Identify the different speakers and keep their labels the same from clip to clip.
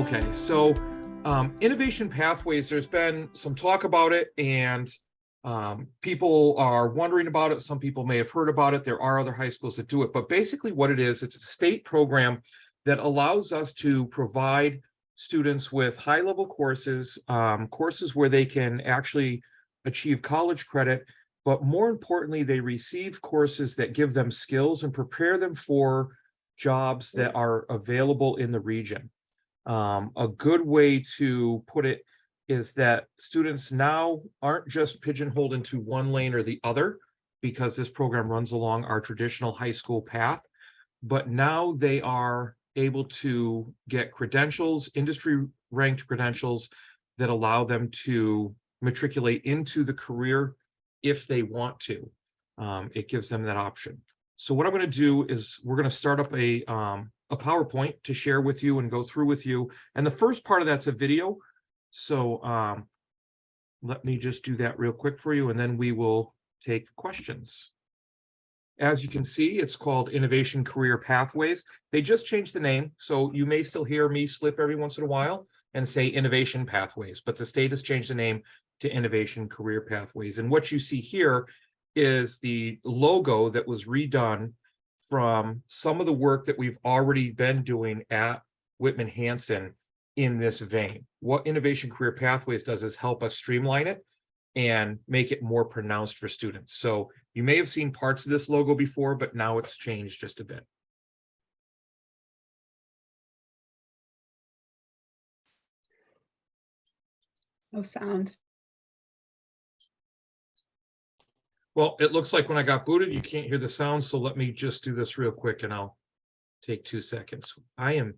Speaker 1: Okay, so innovation pathways, there's been some talk about it, and people are wondering about it. Some people may have heard about it. There are other high schools that do it, but basically what it is, it's a state program that allows us to provide students with high-level courses, courses where they can actually achieve college credit, but more importantly, they receive courses that give them skills and prepare them for jobs that are available in the region. A good way to put it is that students now aren't just pigeonholed into one lane or the other, because this program runs along our traditional high school path, but now they are able to get credentials, industry ranked credentials that allow them to matriculate into the career if they want to. It gives them that option. So what I'm going to do is we're going to start up a PowerPoint to share with you and go through with you. And the first part of that's a video. So let me just do that real quick for you, and then we will take questions. As you can see, it's called Innovation Career Pathways. They just changed the name, so you may still hear me slip every once in a while and say Innovation Pathways, but the state has changed the name to Innovation Career Pathways. And what you see here is the logo that was redone from some of the work that we've already been doing at Whitman-Hanson in this vein. What Innovation Career Pathways does is help us streamline it and make it more pronounced for students. So you may have seen parts of this logo before, but now it's changed just a bit.
Speaker 2: No sound.
Speaker 1: Well, it looks like when I got booted, you can't hear the sound. So let me just do this real quick and I'll take 2 seconds. I am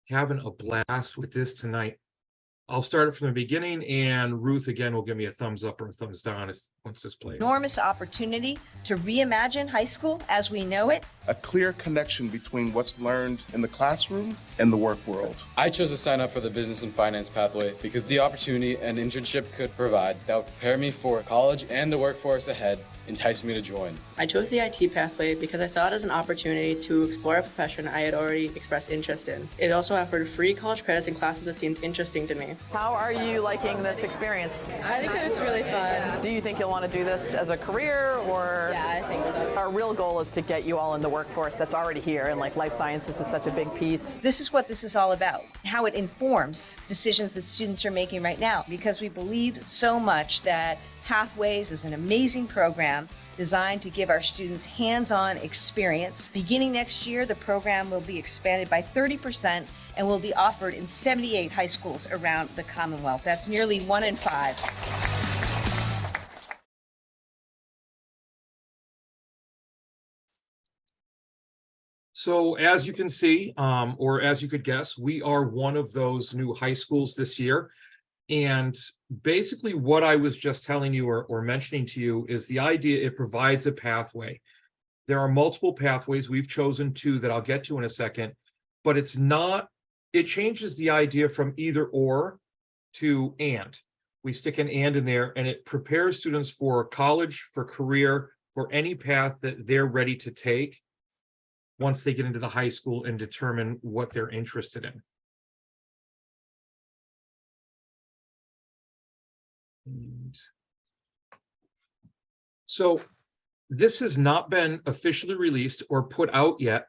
Speaker 1: having a blast with this tonight. I'll start it from the beginning, and Ruth again will give me a thumbs up or a thumbs down once this plays.
Speaker 3: Enormous opportunity to reimagine high school as we know it.
Speaker 4: A clear connection between what's learned in the classroom and the work world.
Speaker 5: I chose to sign up for the business and finance pathway because the opportunity an internship could provide that would prepare me for college and the workforce ahead enticed me to join.
Speaker 6: I chose the IT pathway because I saw it as an opportunity to explore a profession I had already expressed interest in. It also offered free college credits in classes that seemed interesting to me.
Speaker 7: How are you liking this experience?
Speaker 8: I think that it's really fun.
Speaker 7: Do you think you'll want to do this as a career, or?
Speaker 8: Yeah, I think so.
Speaker 7: Our real goal is to get you all in the workforce that's already here, and like life sciences is such a big piece.
Speaker 3: This is what this is all about, how it informs decisions that students are making right now, because we believe so much that Pathways is an amazing program designed to give our students hands-on experience. Beginning next year, the program will be expanded by 30% and will be offered in 78 high schools around the Commonwealth. That's nearly 1 in 5.
Speaker 1: So as you can see, or as you could guess, we are one of those new high schools this year. And basically what I was just telling you or mentioning to you is the idea it provides a pathway. There are multiple pathways. We've chosen 2 that I'll get to in a second, but it's not, it changes the idea from either or to and. We stick an and in there, and it prepares students for college, for career, for any path that they're ready to take once they get into the high school and determine what they're interested in. So this has not been officially released or put out yet,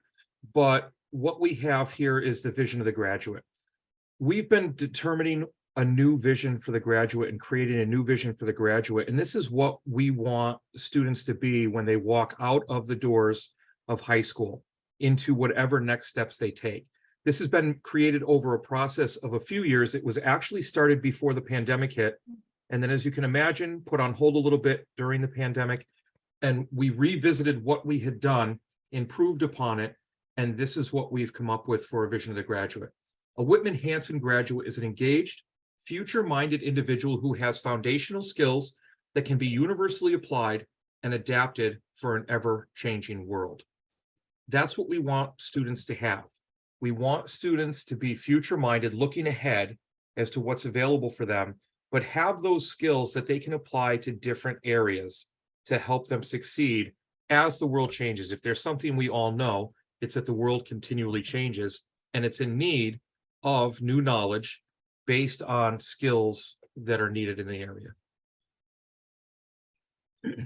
Speaker 1: but what we have here is the vision of the graduate. We've been determining a new vision for the graduate and creating a new vision for the graduate. And this is what we want students to be when they walk out of the doors of high school into whatever next steps they take. This has been created over a process of a few years. It was actually started before the pandemic hit. And then, as you can imagine, put on hold a little bit during the pandemic. And we revisited what we had done, improved upon it, and this is what we've come up with for a vision of the graduate. A Whitman-Hanson graduate is an engaged, future-minded individual who has foundational skills that can be universally applied and adapted for an ever-changing world. That's what we want students to have. We want students to be future-minded, looking ahead as to what's available for them, but have those skills that they can apply to different areas to help them succeed as the world changes. If there's something we all know, it's that the world continually changes, and it's in need of new knowledge based on skills that are needed in the area.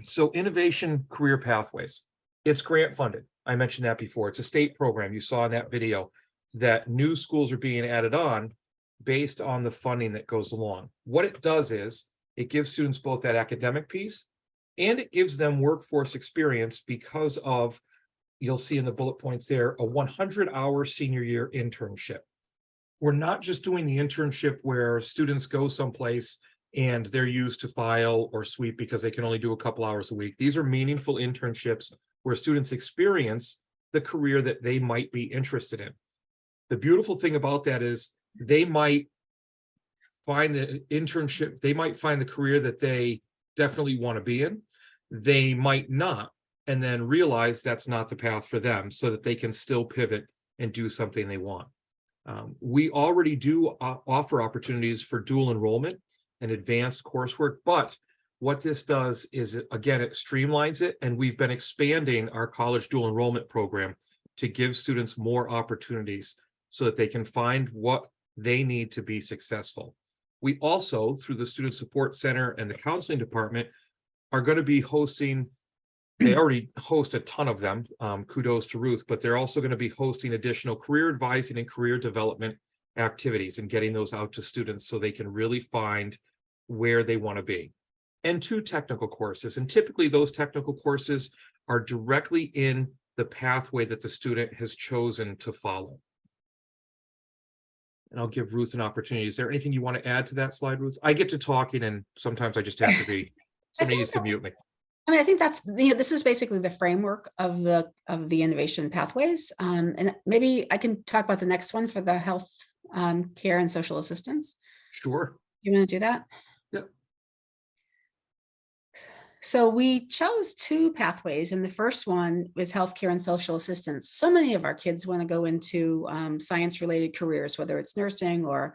Speaker 1: So innovation career pathways, it's grant funded. I mentioned that before. It's a state program. You saw in that video that new schools are being added on based on the funding that goes along. What it does is it gives students both that academic piece and it gives them workforce experience because of, you'll see in the bullet points there, a 100-hour senior year internship. We're not just doing the internship where students go someplace and they're used to file or sweep because they can only do a couple hours a week. These are meaningful internships where students experience the career that they might be interested in. The beautiful thing about that is they might find the internship, they might find the career that they definitely want to be in. They might not, and then realize that's not the path for them so that they can still pivot and do something they want. We already do offer opportunities for dual enrollment and advanced coursework, but what this does is, again, it streamlines it, and we've been expanding our college dual enrollment program to give students more opportunities so that they can find what they need to be successful. We also, through the Student Support Center and the Counseling Department, are going to be hosting, they already host a ton of them, kudos to Ruth, but they're also going to be hosting additional career advising and career development activities and getting those out to students so they can really find where they want to be. And 2 technical courses, and typically those technical courses are directly in the pathway that the student has chosen to follow. And I'll give Ruth an opportunity. Is there anything you want to add to that slide, Ruth? I get to talking and sometimes I just have to be, somebody needs to mute me.
Speaker 2: I mean, I think that's, this is basically the framework of the innovation pathways. And maybe I can talk about the next one for the health care and social assistance.
Speaker 1: Sure.
Speaker 2: You want to do that?
Speaker 1: Yep.
Speaker 2: So we chose 2 pathways, and the first one was healthcare and social assistance. So many of our kids want to go into science-related careers, whether it's nursing or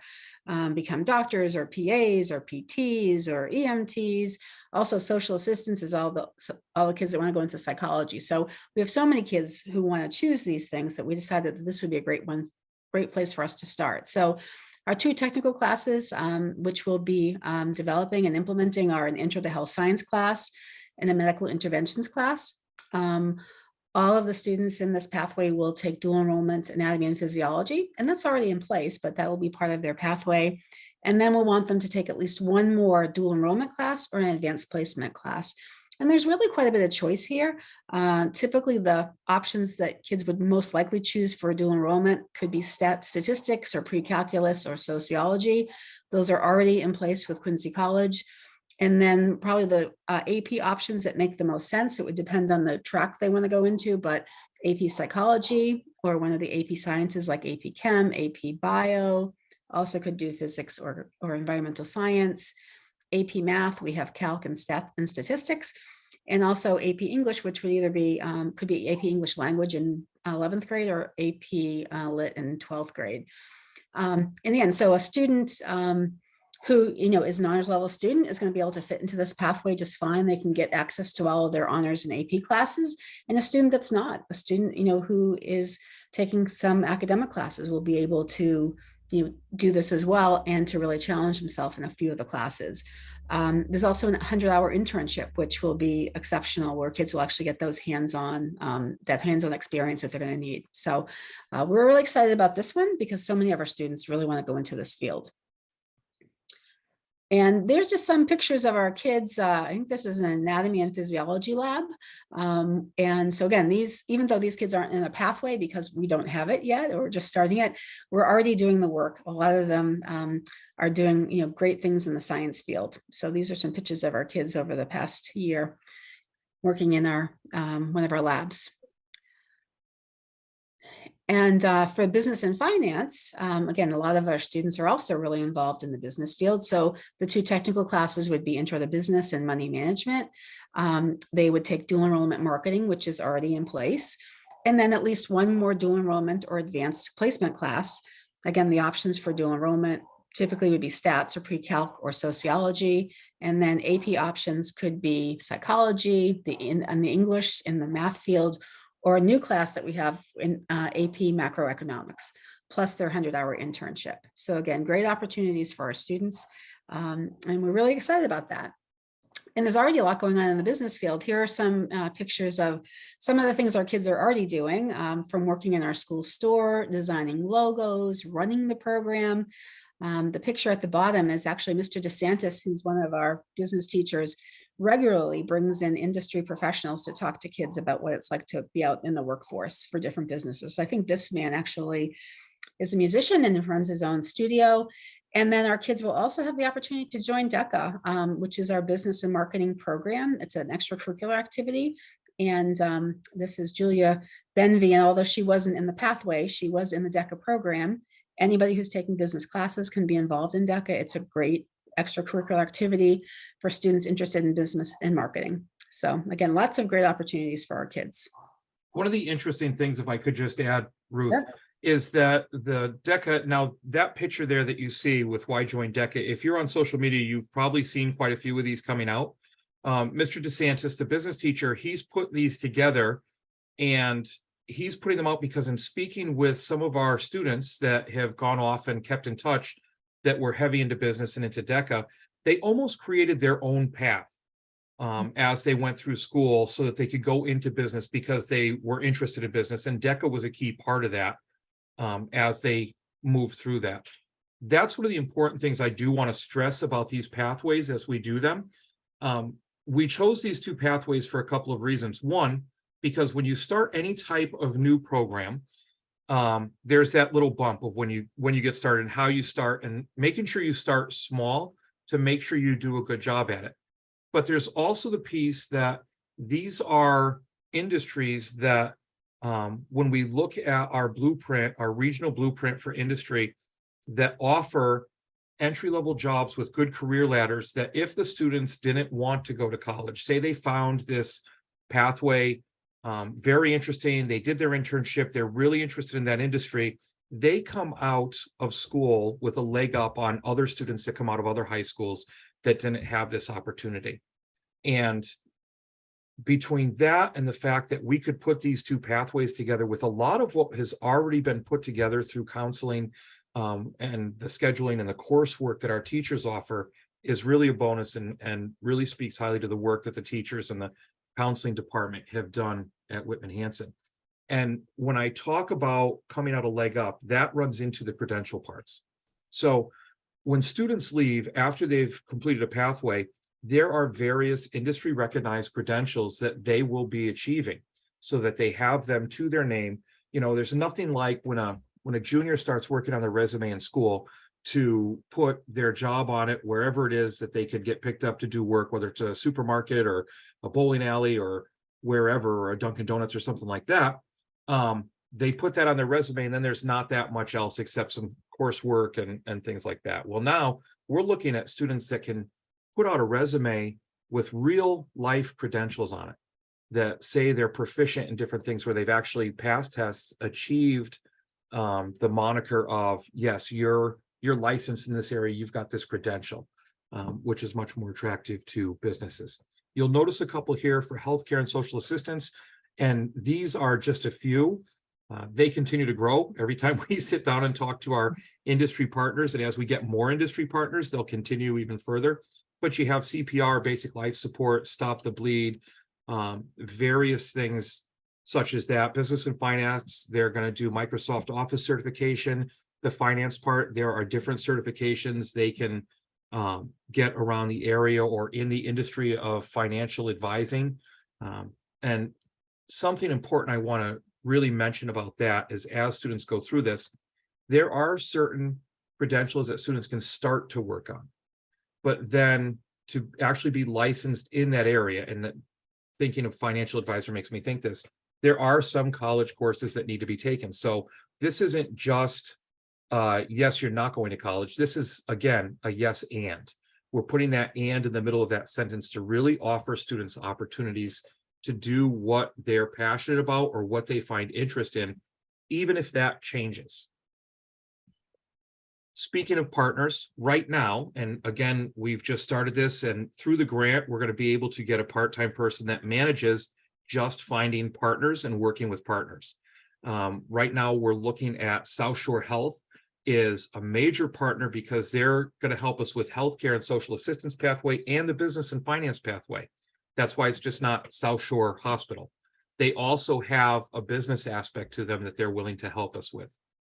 Speaker 2: become doctors or PAs or PTs or EMTs. Also, social assistance is all the kids that want to go into psychology. So we have so many kids who want to choose these things that we decided that this would be a great place for us to start. So our 2 technical classes, which we'll be developing and implementing, are an Intro to Health Science class and a Medical Interventions class. All of the students in this pathway will take dual enrollment anatomy and physiology, and that's already in place, but that will be part of their pathway. And then we'll want them to take at least one more dual enrollment class or an advanced placement class. And there's really quite a bit of choice here. Typically, the options that kids would most likely choose for dual enrollment could be statistics or pre-calculus or sociology. Those are already in place with Quincy College. And then probably the AP options that make the most sense, it would depend on the track they want to go into, but AP Psychology or one of the AP Sciences like AP Chem, AP Bio, also could do physics or environmental science. AP Math, we have Calc and Statistics, and also AP English, which would either be, could be AP English Language in 11th grade or AP Lit in 12th grade. In the end, so a student who is an honors level student is going to be able to fit into this pathway just fine. They can get access to all of their honors and AP classes. And a student that's not, a student who is taking some academic classes will be able to do this as well and to really challenge himself in a few of the classes. There's also a 100-hour internship, which will be exceptional, where kids will actually get those hands-on experience that they're going to need. So we're really excited about this one because so many of our students really want to go into this field. And there's just some pictures of our kids. I think this is an anatomy and physiology lab. And so again, even though these kids aren't in a pathway because we don't have it yet, or we're just starting it, we're already doing the work. A lot of them are doing great things in the science field. So these are some pictures of our kids over the past year working in our one of our labs. And for business and finance, again, a lot of our students are also really involved in the business field. So the 2 technical classes would be Intro to Business and Money Management. They would take dual enrollment marketing, which is already in place. And then at least one more dual enrollment or advanced placement class. Again, the options for dual enrollment typically would be stats or pre-calc or sociology. And then AP options could be psychology, in the English, in the math field, or a new class that we have in AP macroeconomics, plus their 100-hour internship. So again, great opportunities for our students. And we're really excited about that. And there's already a lot going on in the business field. Here are some pictures of some of the things our kids are already doing, from working in our school store, designing logos, running the program. The picture at the bottom is actually Mr. DeSantis, who's one of our business teachers, regularly brings in industry professionals to talk to kids about what it's like to be out in the workforce for different businesses. I think this man actually is a musician and runs his own studio. And then our kids will also have the opportunity to join DECA, which is our business and marketing program. It's an extracurricular activity. And this is Julia Benvey. And although she wasn't in the pathway, she was in the DECA program. Anybody who's taking business classes can be involved in DECA. It's a great extracurricular activity for students interested in business and marketing. So again, lots of great opportunities for our kids.
Speaker 1: One of the interesting things, if I could just add, Ruth,
Speaker 2: Sure.
Speaker 1: is that the DECA, now that picture there that you see with why join DECA, if you're on social media, you've probably seen quite a few of these coming out. Mr. DeSantis, the business teacher, he's put these together and he's putting them out because in speaking with some of our students that have gone off and kept in touch that were heavy into business and into DECA, they almost created their own path as they went through school so that they could go into business because they were interested in business. And DECA was a key part of that as they moved through that. That's one of the important things I do want to stress about these pathways as we do them. We chose these two pathways for a couple of reasons. One, because when you start any type of new program, there's that little bump of when you get started and how you start, and making sure you start small to make sure you do a good job at it. But there's also the piece that these are industries that when we look at our blueprint, our regional blueprint for industry, that offer entry-level jobs with good career ladders, that if the students didn't want to go to college, say they found this pathway very interesting, they did their internship, they're really interested in that industry, they come out of school with a leg up on other students that come out of other high schools that didn't have this opportunity. And between that and the fact that we could put these two pathways together with a lot of what has already been put together through counseling and the scheduling and the coursework that our teachers offer is really a bonus and really speaks highly to the work that the teachers and the counseling department have done at Whitman-Hanson. And when I talk about coming out a leg up, that runs into the credential parts. So when students leave after they've completed a pathway, there are various industry recognized credentials that they will be achieving so that they have them to their name. You know, there's nothing like when a junior starts working on their resume in school to put their job on it wherever it is that they could get picked up to do work, whether it's a supermarket or a bowling alley or wherever, or a Dunkin' Donuts or something like that. They put that on their resume, and then there's not that much else except some coursework and things like that. Well, now we're looking at students that can put out a resume with real life credentials on it that say they're proficient in different things, where they've actually passed tests, achieved the moniker of, yes, you're licensed in this area, you've got this credential, which is much more attractive to businesses. You'll notice a couple here for healthcare and social assistance, and these are just a few. They continue to grow every time we sit down and talk to our industry partners, and as we get more industry partners, they'll continue even further. But you have CPR, basic life support, stop the bleed, various things such as that. Business and finance, they're going to do Microsoft Office certification. The finance part, there are different certifications they can get around the area or in the industry of financial advising. And something important I want to really mention about that is, as students go through this, there are certain credentials that students can start to work on. But then to actually be licensed in that area, and that thinking of financial advisor makes me think this, there are some college courses that need to be taken. So this isn't just, yes, you're not going to college. This is, again, a yes and. We're putting that and in the middle of that sentence to really offer students opportunities to do what they're passionate about or what they find interest in, even if that changes. Speaking of partners, right now, and again, we've just started this, and through the grant, we're going to be able to get a part-time person that manages just finding partners and working with partners. Right now, we're looking at South Shore Health is a major partner because they're going to help us with healthcare and social assistance pathway and the business and finance pathway. That's why it's just not South Shore Hospital. They also have a business aspect to them that they're willing to help us with.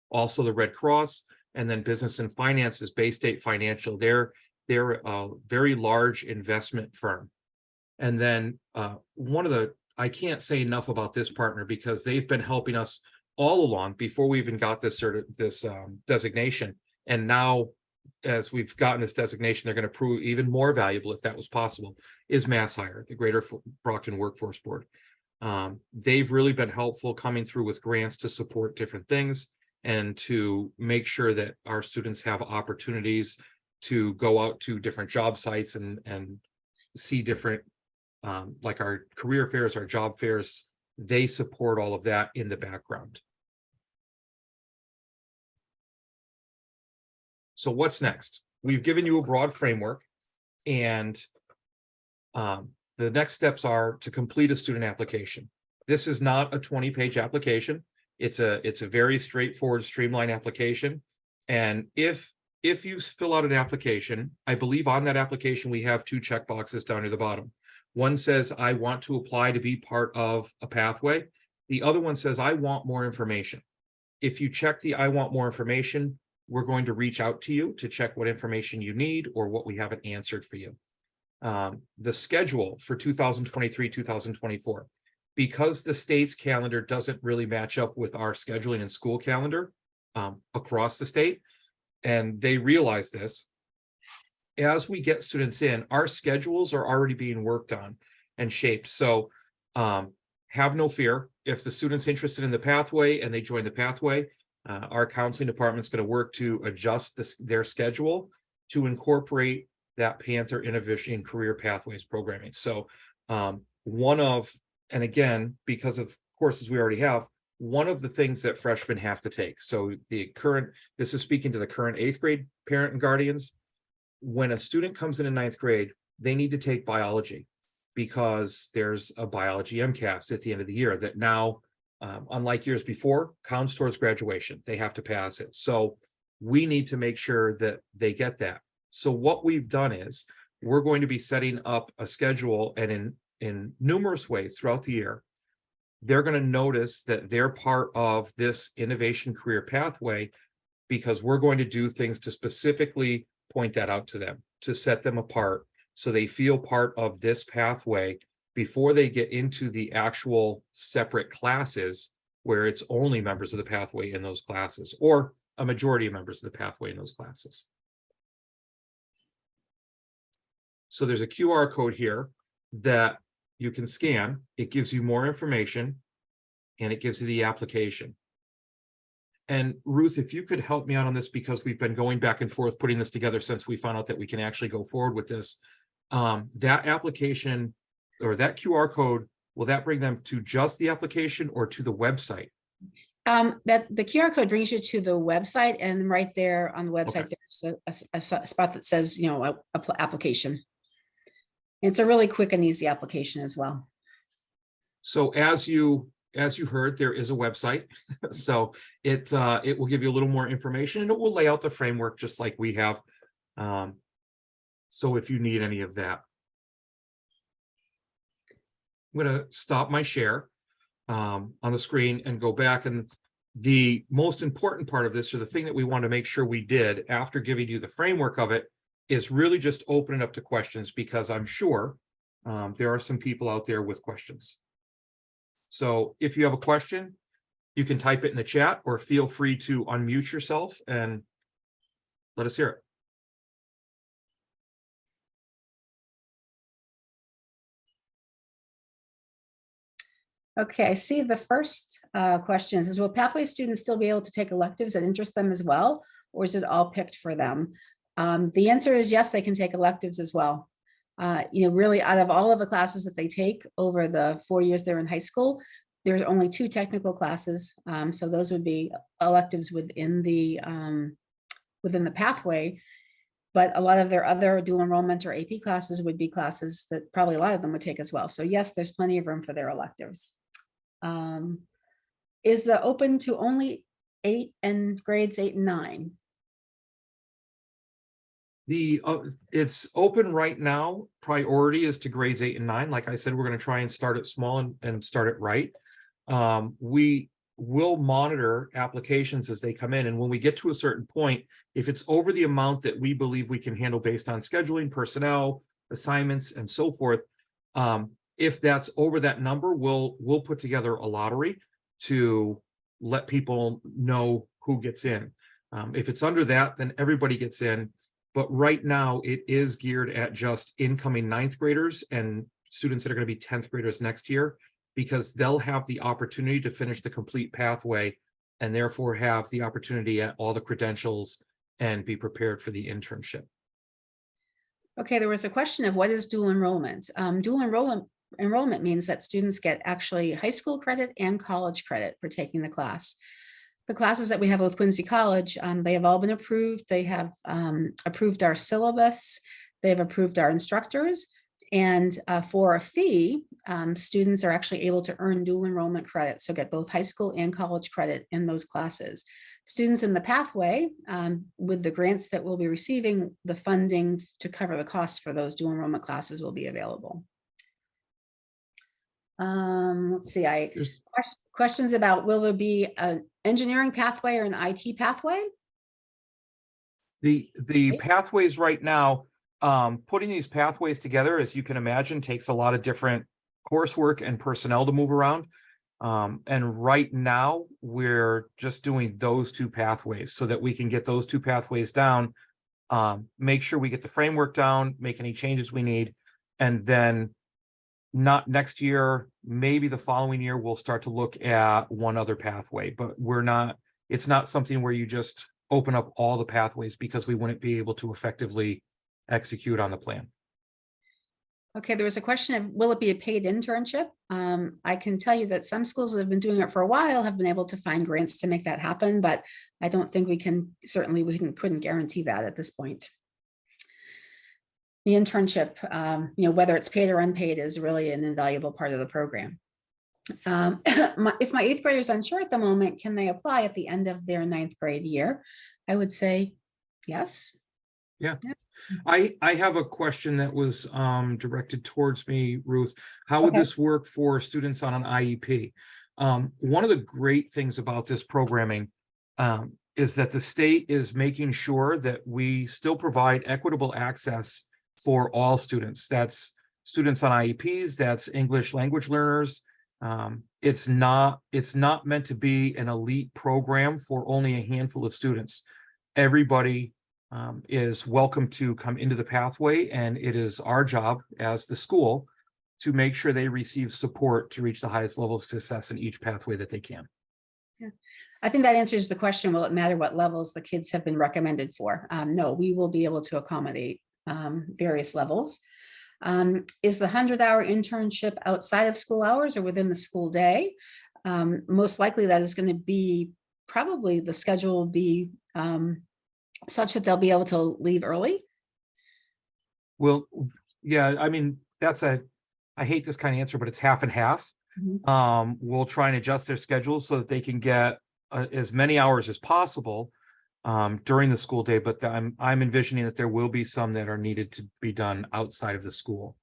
Speaker 1: Also the Red Cross, and then business and finance is Bay State Financial. They're a very large investment firm. And then I can't say enough about this partner because they've been helping us all along before we even got this designation. And now, as we've gotten this designation, they're going to prove even more valuable, if that was possible, is MassHire, the Greater Brockton Workforce Board. They've really been helpful coming through with grants to support different things and to make sure that our students have opportunities to go out to different job sites and see different, like our career fairs, our job fairs. They support all of that in the background. So what's next? We've given you a broad framework, and the next steps are to complete a student application. This is not a 20-page application. It's a very straightforward, streamlined application. And if you fill out an application, I believe on that application, we have 2 checkboxes down near the bottom. One says, I want to apply to be part of a pathway. The other one says, I want more information. If you check the I want more information, we're going to reach out to you to check what information you need or what we haven't answered for you. The schedule for 2023-2024, because the state's calendar doesn't really match up with our scheduling and school calendar across the state, and they realize this, as we get students in, our schedules are already being worked on and shaped. So have no fear. If the student's interested in the pathway and they join the pathway, our counseling department is going to work to adjust their schedule to incorporate that Panther Innovation Career Pathways programming. So and again, because of courses we already have, one of the things that freshmen have to take. So this is speaking to the current 8th grade parent and guardians. When a student comes in 9th grade, they need to take biology because there's a biology MCAS at the end of the year that now, unlike years before, counts towards graduation. They have to pass it. So we need to make sure that they get that. So what we've done is we're going to be setting up a schedule, and in numerous ways throughout the year, they're going to notice that they're part of this innovation career pathway because we're going to do things to specifically point that out to them, to set them apart so they feel part of this pathway before they get into the actual separate classes where it's only members of the pathway in those classes, or a majority of members of the pathway in those classes. So there's a QR code here that you can scan. It gives you more information and it gives you the application. And Ruth, if you could help me out on this, because we've been going back and forth putting this together since we found out that we can actually go forward with this. That application or that QR code, will that bring them to just the application or to the website?
Speaker 2: That the QR code brings you to the website, and right there on the website, there's a spot that says, application. It's a really quick and easy application as well.
Speaker 1: So as you heard, there is a website. So it will give you a little more information, and it will lay out the framework just like we have. So if you need any of that, I'm going to stop my share on the screen and go back. And the most important part of this, or the thing that we want to make sure we did after giving you the framework of it, is really just open it up to questions, because I'm sure there are some people out there with questions. So if you have a question, you can type it in the chat, or feel free to unmute yourself and let us hear it.
Speaker 2: Okay, I see the first question is, will Pathway students still be able to take electives that interest them as well, or is it all picked for them? The answer is yes, they can take electives as well. Really, out of all of the classes that they take over the 4 years they're in high school, there's only 2 technical classes. So those would be electives within the pathway. but a lot of their other dual enrollment or AP classes would be classes that probably a lot of them would take as well. So yes, there's plenty of room for their electives. Is the open to only 8 and grades 8 and 9?
Speaker 1: It's open right now. Priority is to grades 8 and 9. Like I said, we're going to try and start it small and start it right. We will monitor applications as they come in, and when we get to a certain point, if it's over the amount that we believe we can handle based on scheduling, personnel, assignments, and so forth, if that's over that number, we'll put together a lottery to let people know who gets in. If it's under that, then everybody gets in. But right now, it is geared at just incoming 9th graders and students that are going to be 10th graders next year, because they'll have the opportunity to finish the complete pathway and therefore have the opportunity at all the credentials and be prepared for the internship.
Speaker 2: Okay, there was a question of what is dual enrollment? Dual enrollment means that students get actually high school credit and college credit for taking the class. The classes that we have with Quincy College, they have all been approved. They have approved our syllabus. They've approved our instructors. And for a fee, students are actually able to earn dual enrollment credit, so get both high school and college credit in those classes. Students in the pathway, with the grants that we'll be receiving, the funding to cover the costs for those dual enrollment classes will be available. Let's see, questions about, will there be an engineering pathway or an IT pathway?
Speaker 1: The pathways right now, putting these pathways together, as you can imagine, takes a lot of different coursework and personnel to move around. And right now, we're just doing those 2 pathways so that we can get those 2 pathways down, make sure we get the framework down, make any changes we need, and then not next year, maybe the following year, we'll start to look at one other pathway, but it's not something where you just open up all the pathways, because we wouldn't be able to effectively execute on the plan.
Speaker 2: Okay, there was a question of, will it be a paid internship? I can tell you that some schools that have been doing it for a while have been able to find grants to make that happen, but I don't think we couldn't guarantee that at this point. The internship, whether it's paid or unpaid, is really an invaluable part of the program. If my 8th grader is unsure at the moment, can they apply at the end of their 9th grade year? I would say yes.
Speaker 1: Yeah. I have a question that was directed towards me, Ruth. How would this work for students on an IEP? One of the great things about this programming is that the state is making sure that we still provide equitable access for all students. That's students on IEPs, that's English language learners. It's not meant to be an elite program for only a handful of students. Everybody is welcome to come into the pathway, and it is our job as the school to make sure they receive support to reach the highest level of success in each pathway that they can.
Speaker 2: Yeah, I think that answers the question, will it matter what levels the kids have been recommended for? No, we will be able to accommodate various levels. Is the 100-hour internship outside of school hours or within the school day? Most likely that is going to be, probably the schedule will be such that they'll be able to leave early.
Speaker 1: Well, yeah, I mean, I hate this kind of answer, but it's half and half. We'll try and adjust their schedules so that they can get as many hours as possible during the school day, but I'm envisioning that there will be some that are needed to be done outside of the school.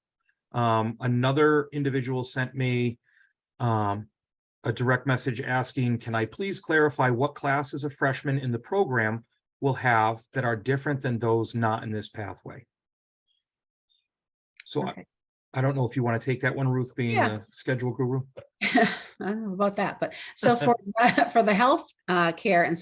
Speaker 1: Another individual sent me a direct message asking, can I please clarify what classes a freshman in the program will have that are different than those not in this pathway? So
Speaker 2: Okay.
Speaker 1: I don't know if you want to take that one, Ruth, being a schedule guru.
Speaker 2: I don't know about that, but so for the health care and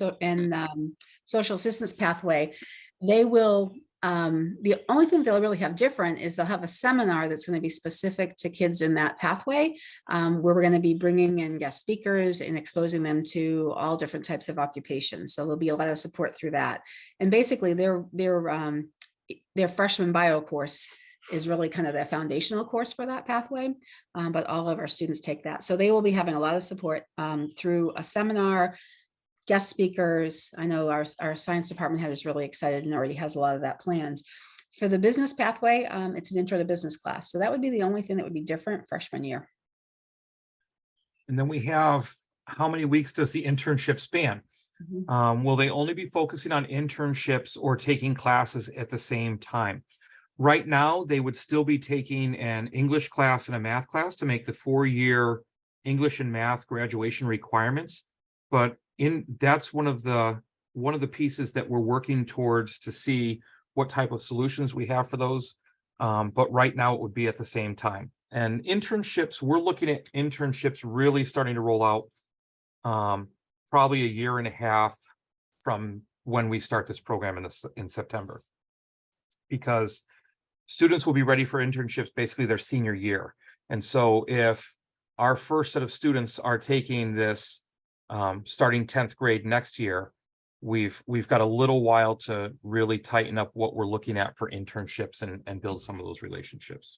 Speaker 2: social assistance pathway, they will, the only thing they'll really have different is they'll have a seminar that's going to be specific to kids in that pathway, where we're going to be bringing in guest speakers and exposing them to all different types of occupations. So there'll be a lot of support through that. And basically their freshman bio course is really kind of the foundational course for that pathway, but all of our students take that. So they will be having a lot of support through a seminar, guest speakers. I know our science department head is really excited and already has a lot of that planned. For the business pathway, it's an intro to business class. So that would be the only thing that would be different freshman year.
Speaker 1: And then we have, how many weeks does the internship span? Will they only be focusing on internships or taking classes at the same time? Right now, they would still be taking an English class and a math class to make the 4-year English and math graduation requirements. But that's one of the pieces that we're working towards to see what type of solutions we have for those. But right now it would be at the same time. And internships, we're looking at internships really starting to roll out probably a year and a half from when we start this program in September. Because students will be ready for internships basically their senior year. And so if our first set of students are taking this starting 10th grade next year, we've got a little while to really tighten up what we're looking at for internships and build some of those relationships.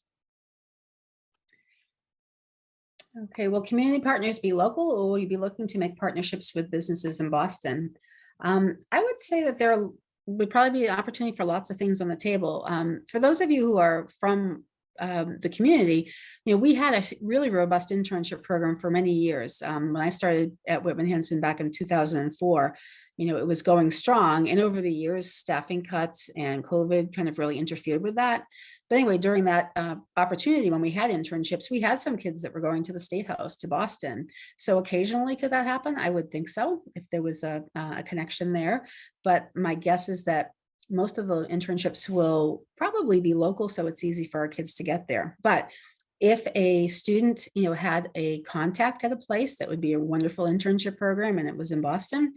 Speaker 2: Okay, will community partners be local, or will you be looking to make partnerships with businesses in Boston? I would say that there would probably be an opportunity for lots of things on the table. For those of you who are from the community, we had a really robust internship program for many years. When I started at Whitman Hanson back in 2004, it was going strong. And over the years, staffing cuts and COVID kind of really interfered with that. But anyway, during that opportunity, when we had internships, we had some kids that were going to the State House, to Boston. So occasionally, could that happen? I would think so, if there was a connection there. But my guess is that most of the internships will probably be local, so it's easy for our kids to get there. But if a student, had a contact at a place that would be a wonderful internship program and it was in Boston,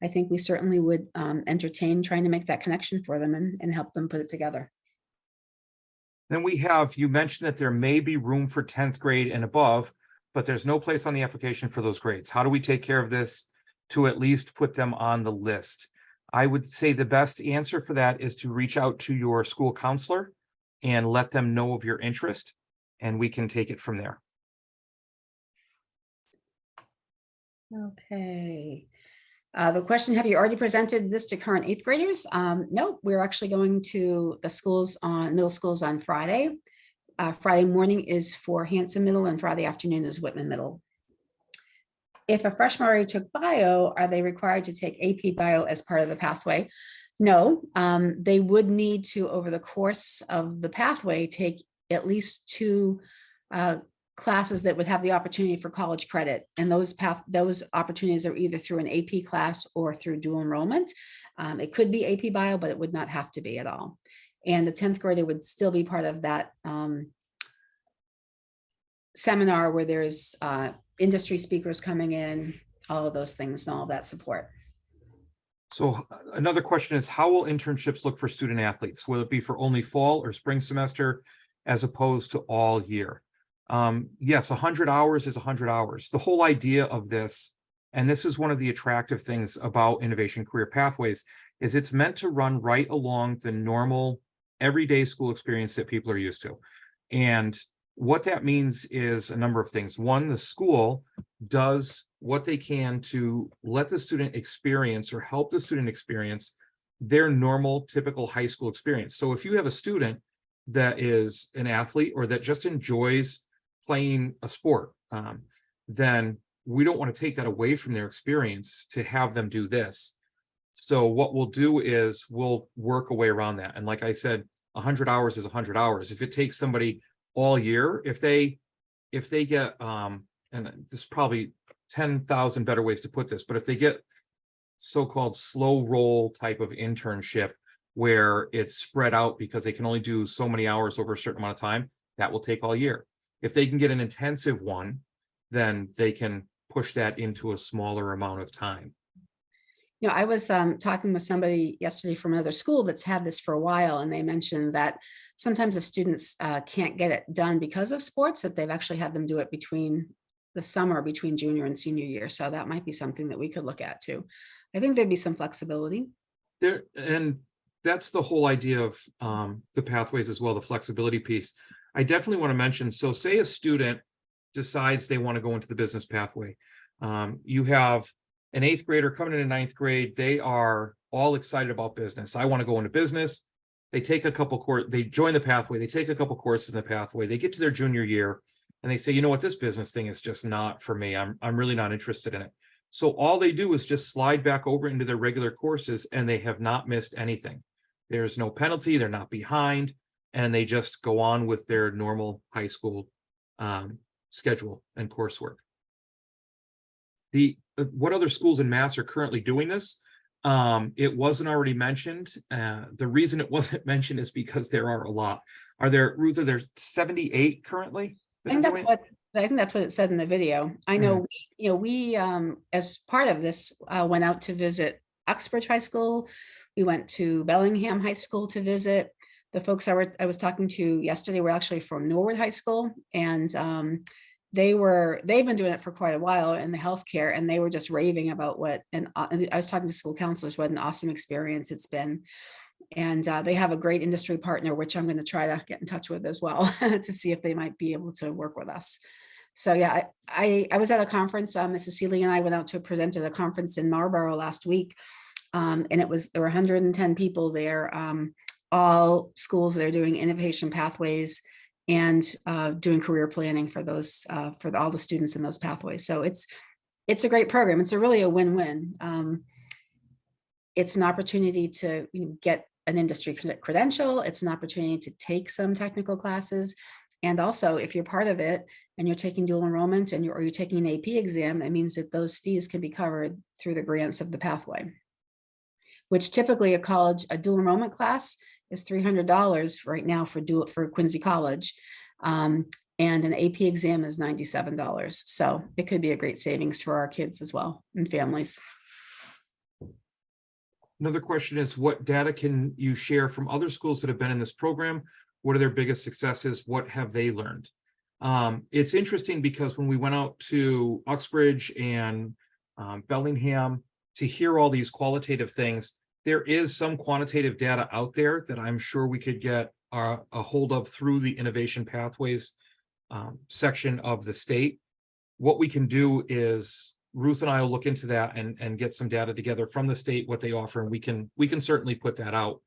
Speaker 2: I think we certainly would entertain trying to make that connection for them and help them put it together.
Speaker 1: Then you mentioned that there may be room for 10th grade and above, but there's no place on the application for those grades. How do we take care of this to at least put them on the list? I would say the best answer for that is to reach out to your school counselor and let them know of your interest, and we can take it from there.
Speaker 2: Okay. The question, have you already presented this to current 8th graders? No, we're actually going to the middle schools on Friday. Friday morning is for Hanson Middle and Friday afternoon is Whitman Middle. If a freshman already took bio, are they required to take AP bio as part of the pathway? No, they would need to, over the course of the pathway, take at least 2 classes that would have the opportunity for college credit. And those opportunities are either through an AP class or through dual enrollment. It could be AP bio, but it would not have to be at all. And the 10th grader would still be part of that seminar where there's industry speakers coming in, all of those things and all that support.
Speaker 1: So another question is, how will internships look for student athletes? Will it be for only fall or spring semester as opposed to all year? Yes, 100 hours is 100 hours. The whole idea of this, and this is one of the attractive things about Innovation Career Pathways, is it's meant to run right along the normal everyday school experience that people are used to. And what that means is a number of things. One, the school does what they can to let the student experience or help the student experience their normal, typical high school experience. So if you have a student that is an athlete or that just enjoys playing a sport, then we don't want to take that away from their experience to have them do this. So what we'll do is we'll work a way around that. And like I said, 100 hours is 100 hours. If it takes somebody all year, if they get, and there's probably 10,000 better ways to put this, but if they get so-called slow roll type of internship where it's spread out because they can only do so many hours over a certain amount of time, that will take all year. If they can get an intensive one, then they can push that into a smaller amount of time.
Speaker 2: I was talking with somebody yesterday from another school that's had this for a while, and they mentioned that sometimes if students can't get it done because of sports, that they've actually had them do it between the summer, between junior and senior year. So that might be something that we could look at too. I think there'd be some flexibility
Speaker 1: there, and that's the whole idea of the pathways as well, the flexibility piece. I definitely want to mention, so say a student decides they want to go into the business pathway. You have an 8th grader coming into 9th grade, they are all excited about business. I want to go into business. They take a couple they join the pathway, they take a couple courses in the pathway, they get to their junior year, and they say, you know what, this business thing is just not for me. I'm really not interested in it. So all they do is just slide back over into their regular courses, and they have not missed anything. There's no penalty, they're not behind, and they just go on with their normal high school schedule and coursework. What other schools in Mass are currently doing this? It wasn't already mentioned. The reason it wasn't mentioned is because there are a lot. Are there 78 currently?
Speaker 2: I think that's what it said in the video. I know, we as part of this went out to visit Uxbridge High School. We went to Bellingham High School to visit. The folks I was talking to yesterday were actually from Norwood High School, and they've been doing it for quite a while in the healthcare, and they were just raving about I was talking to school counselors, what an awesome experience it's been. And they have a great industry partner, which I'm going to try to get in touch with as well to see if they might be able to work with us. So yeah, I was at a conference. Mrs. Seeley and I went out to present at a conference in Marlborough last week. And there were 110 people there, all schools that are doing innovation pathways and doing career planning for those for all the students in those pathways. So it's a great program. It's really a win-win. It's an opportunity to get an industry credential. It's an opportunity to take some technical classes. And also, if you're part of it and you're taking dual enrollment or you're taking an AP exam, it means that those fees can be covered through the grants of the pathway, which typically a dual enrollment class is $300 right now for Quincy College. And an AP exam is $97. So it could be a great savings for our kids as well and families.
Speaker 1: Another question is, what data can you share from other schools that have been in this program? What are their biggest successes? What have they learned? It's interesting because when we went out to Uxbridge and Bellingham to hear all these qualitative things, there is some quantitative data out there that I'm sure we could get a hold of through the innovation pathways section of the state. What we can do is Ruth and I will look into that and get some data together from the state, what they offer, and we can certainly put that out.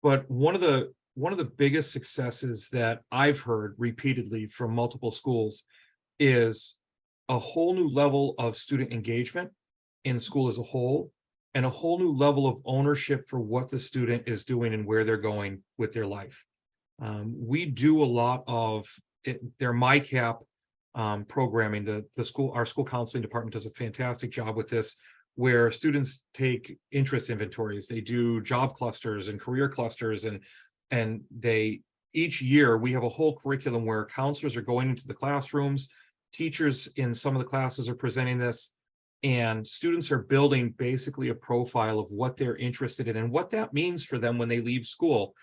Speaker 1: But one of the biggest successes that I've heard repeatedly from multiple schools is a whole new level of student engagement in school as a whole, and a whole new level of ownership for what the student is doing and where they're going with their life. We do a lot of their MyCap programming. Our school counseling department does a fantastic job with this, where students take interest inventories. They do job clusters and career clusters, and they each year we have a whole curriculum where counselors are going into the classrooms, teachers in some of the classes are presenting this, and students are building basically a profile of what they're interested in and what that means for them when they leave school,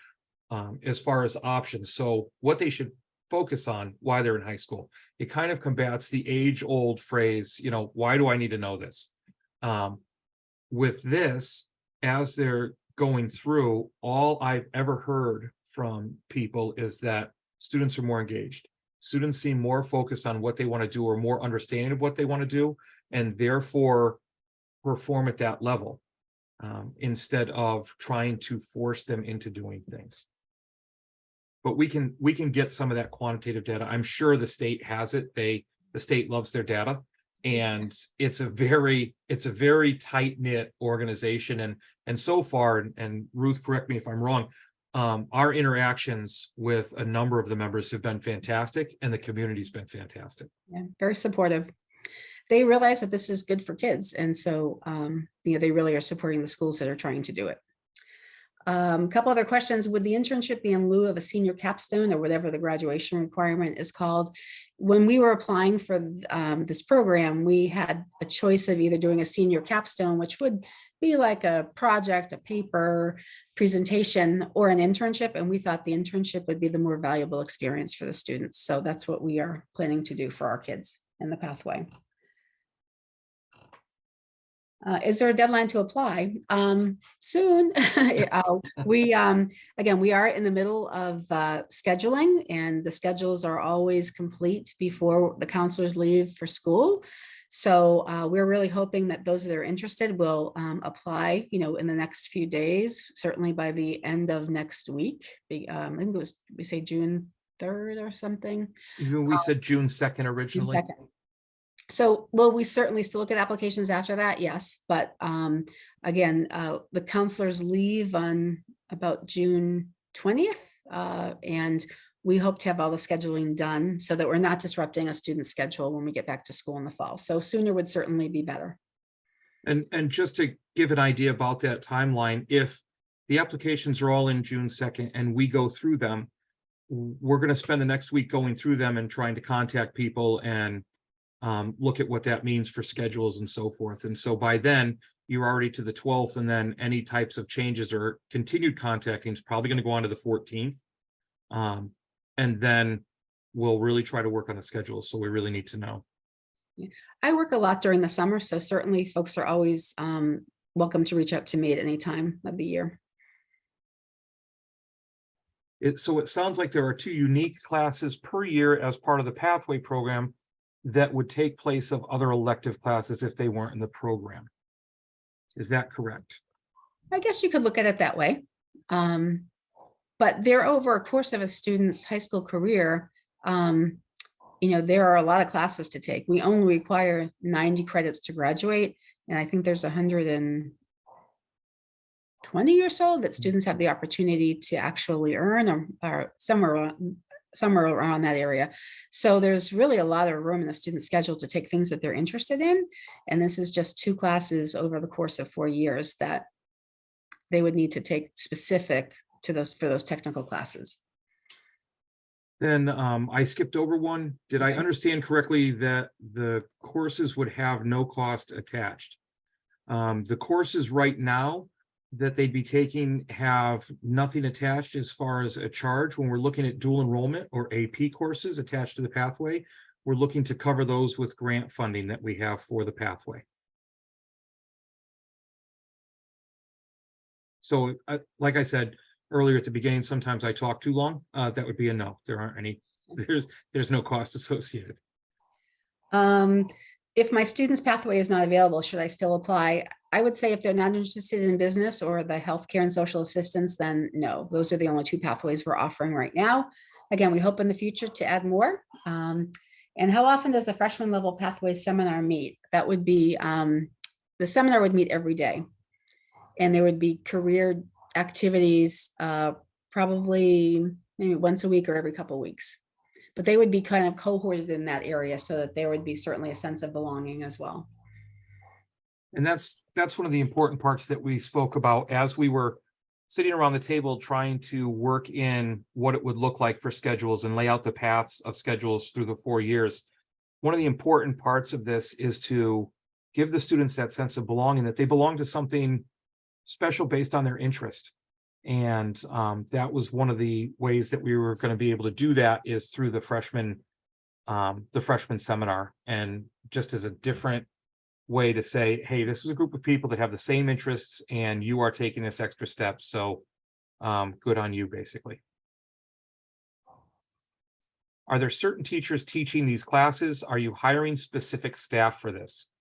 Speaker 1: as far as options. So what they should focus on while they're in high school. It kind of combats the age-old phrase, why do I need to know this? With this, as they're going through, all I've ever heard from people is that students are more engaged. Students seem more focused on what they want to do or more understanding of what they want to do, and therefore perform at that level, instead of trying to force them into doing things. But we can get some of that quantitative data. I'm sure the state has it. The state loves their data, and it's a very tight-knit organization. And so far, and Ruth, correct me if I'm wrong, our interactions with a number of the members have been fantastic, and the community's been fantastic.
Speaker 2: Yeah, very supportive. They realize that this is good for kids, and so they really are supporting the schools that are trying to do it. A couple other questions. Would the internship be in lieu of a senior capstone or whatever the graduation requirement is called? When we were applying for this program, we had a choice of either doing a senior capstone, which would be like a project, a paper, presentation, or an internship. And we thought the internship would be the more valuable experience for the students. So that's what we are planning to do for our kids in the pathway. Is there a deadline to apply? Soon. We are in the middle of scheduling, and the schedules are always complete before the counselors leave for school. So we're really hoping that those that are interested will apply, in the next few days, certainly by the end of next week. I think it was, we say June 3rd or something.
Speaker 1: We said June 2nd
Speaker 2: June
Speaker 1: originally.
Speaker 2: 2nd. So will we certainly still look at applications after that? Yes, but again, the counselors leave on about June 20th, and we hope to have all the scheduling done so that we're not disrupting a student's schedule when we get back to school in the fall. So sooner would certainly be better.
Speaker 1: And just to give an idea about that timeline, if the applications are all in June 2nd and we go through them, we're going to spend the next week going through them and trying to contact people and look at what that means for schedules and so forth. And so by then you're already to the 12th, and then any types of changes or continued contacting is probably going to go on to the 14th. And then we'll really try to work on the schedule. So we really need to know.
Speaker 2: I work a lot during the summer, so certainly folks are always welcome to reach out to me at any time of the year.
Speaker 1: So it sounds like there are 2 unique classes per year as part of the pathway program that would take place of other elective classes if they weren't in the program. Is that correct?
Speaker 2: I guess you could look at it that way. But they're over a course of a student's high school career. There are a lot of classes to take. We only require 90 credits to graduate. And I think there's 120 or so that students have the opportunity to actually earn, or somewhere around that area. So there's really a lot of room in the student schedule to take things that they're interested in. And this is just 2 classes over the course of 4 years that they would need to take specific to for those technical classes.
Speaker 1: Then I skipped over one. Did I understand correctly that the courses would have no cost attached? The courses right now that they'd be taking have nothing attached as far as a charge. When we're looking at dual enrollment or AP courses attached to the pathway, we're looking to cover those with grant funding that we have for the pathway. So like I said earlier at the beginning, sometimes I talk too long. That would be a no. There aren't any, there's no cost associated.
Speaker 2: If my student's pathway is not available, should I still apply? I would say if they're not interested in business or the healthcare and social assistance, then no, those are the only 2 pathways we're offering right now. Again, we hope in the future to add more. And how often does the freshman level pathway seminar meet? That would be, the seminar would meet every day. And there would be career activities, probably maybe once a week or every couple of weeks. But they would be kind of cohorted in that area so that there would be certainly a sense of belonging as well.
Speaker 1: And that's one of the important parts that we spoke about as we were sitting around the table trying to work in what it would look like for schedules and lay out the paths of schedules through the 4 years. One of the important parts of this is to give the students that sense of belonging, that they belong to something special based on their interest. And that was one of the ways that we were going to be able to do that is through the freshman seminar, and just as a different way to say, hey, this is a group of people that have the same interests and you are taking this extra step. So good on you, basically. Are there certain teachers teaching these classes? Are you hiring specific staff for this?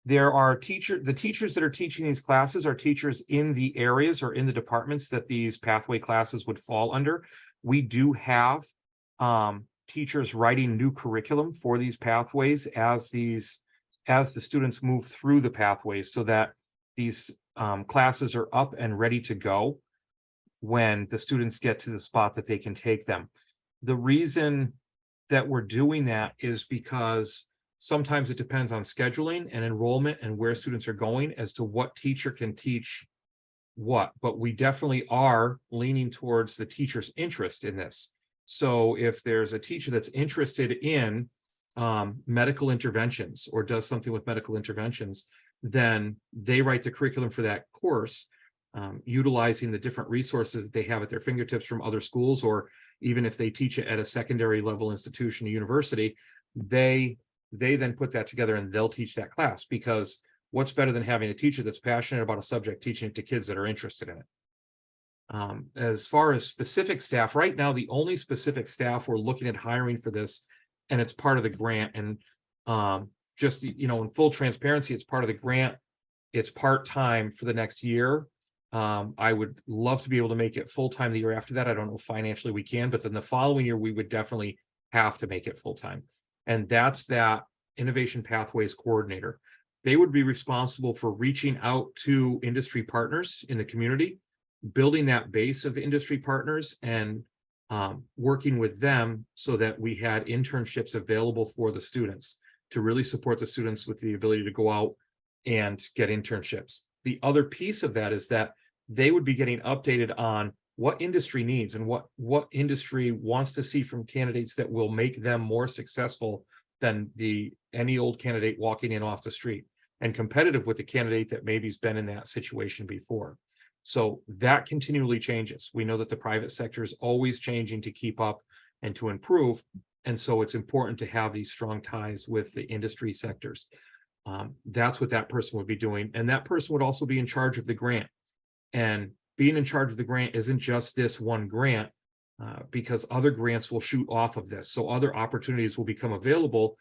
Speaker 1: There are the teachers that are teaching these classes are teachers in the areas or in the departments that these pathway classes would fall under. We do have teachers writing new curriculum for these pathways as the students move through the pathways, so that these classes are up and ready to go when the students get to the spot that they can take them. The reason that we're doing that is because sometimes it depends on scheduling and enrollment and where students are going as to what teacher can teach what, but we definitely are leaning towards the teacher's interest in this. So if there's a teacher that's interested in medical interventions or does something with medical interventions, then they write the curriculum for that course, utilizing the different resources that they have at their fingertips from other schools, or even if they teach it at a secondary level institution or university, they then put that together and they'll teach that class, because what's better than having a teacher that's passionate about a subject teaching it to kids that are interested in it. As far as specific staff, right now, the only specific staff we're looking at hiring for this, and it's part of the grant, and just, in full transparency, it's part of the grant. It's part-time for the next year. I would love to be able to make it full-time the year after that. I don't know if financially we can, but then the following year, we would definitely have to make it full-time. And that's that Innovation Pathways Coordinator. They would be responsible for reaching out to industry partners in the community, building that base of industry partners, and working with them so that we had internships available for the students to really support the students with the ability to go out and get internships. The other piece of that is that they would be getting updated on what industry needs and what industry wants to see from candidates that will make them more successful than any old candidate walking in off the street, and competitive with the candidate that maybe's been in that situation before. So that continually changes. We know that the private sector is always changing to keep up and to improve. And so it's important to have these strong ties with the industry sectors. That's what that person would be doing. And that person would also be in charge of the grant. And being in charge of the grant isn't just this one grant, because other grants will shoot off of this. So other opportunities will become available.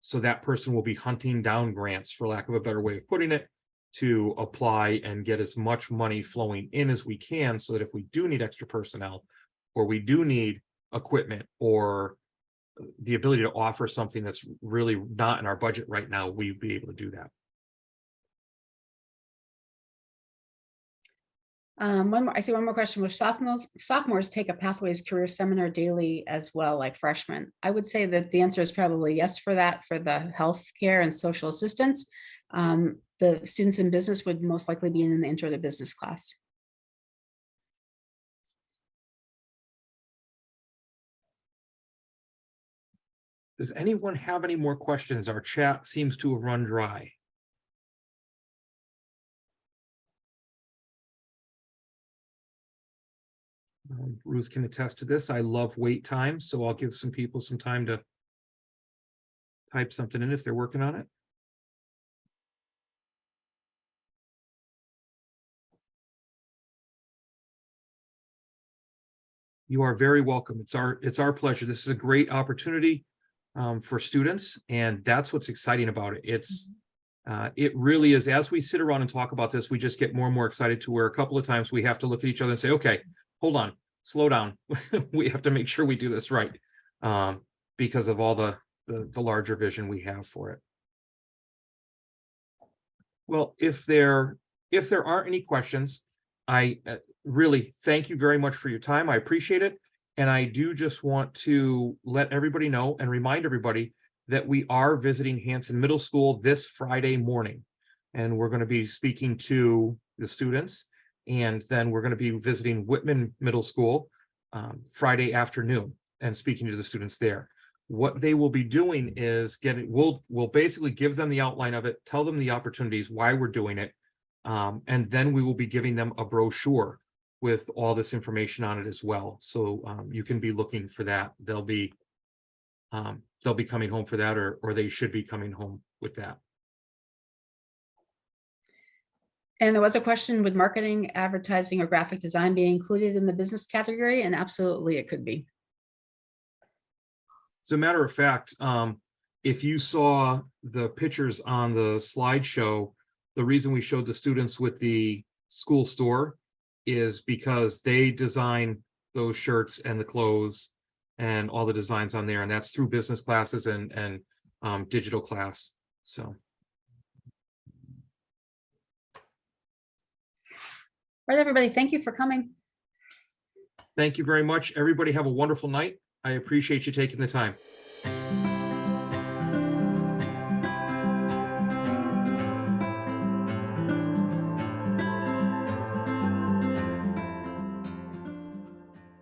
Speaker 1: So that person will be hunting down grants, for lack of a better way of putting it, to apply and get as much money flowing in as we can, so that if we do need extra personnel, or we do need equipment, or the ability to offer something that's really not in our budget right now, we'd be able to do that.
Speaker 2: I see one more question. Will sophomores take a Pathways Career Seminar daily as well, like freshmen? I would say that the answer is probably yes for that, for the healthcare and social assistance. The students in business would most likely be in an intro to business class.
Speaker 1: Does anyone have any more questions? Our chat seems to have run dry. Ruth can attest to this. I love wait time, so I'll give some people some time to type something in if they're working on it. You are very welcome. It's our pleasure. This is a great opportunity for students, and that's what's exciting about it. It really is. As we sit around and talk about this, we just get more and more excited, to where a couple of times we have to look at each other and say, okay, hold on, slow down. We have to make sure we do this right, because of all the larger vision we have for it. Well, if there aren't any questions, I really thank you very much for your time. I appreciate it. And I do just want to let everybody know and remind everybody that we are visiting Hanson Middle School this Friday morning. And we're going to be speaking to the students. And then we're going to be visiting Whitman Middle School Friday afternoon and speaking to the students there. What they will be doing is we'll basically give them the outline of it, tell them the opportunities, why we're doing it. And then we will be giving them a brochure with all this information on it as well. So you can be looking for that. They'll be coming home for that, or they should be coming home with that.
Speaker 2: And there was a question, would marketing, advertising, or graphic design be included in the business category? And absolutely, it could be.
Speaker 1: As a matter of fact, if you saw the pictures on the slideshow, the reason we showed the students with the school store is because they design those shirts and the clothes and all the designs on there, and that's through business classes and digital class. So.
Speaker 2: All right, everybody, thank you for coming.
Speaker 1: Thank you very much. Everybody have a wonderful night. I appreciate you taking the time.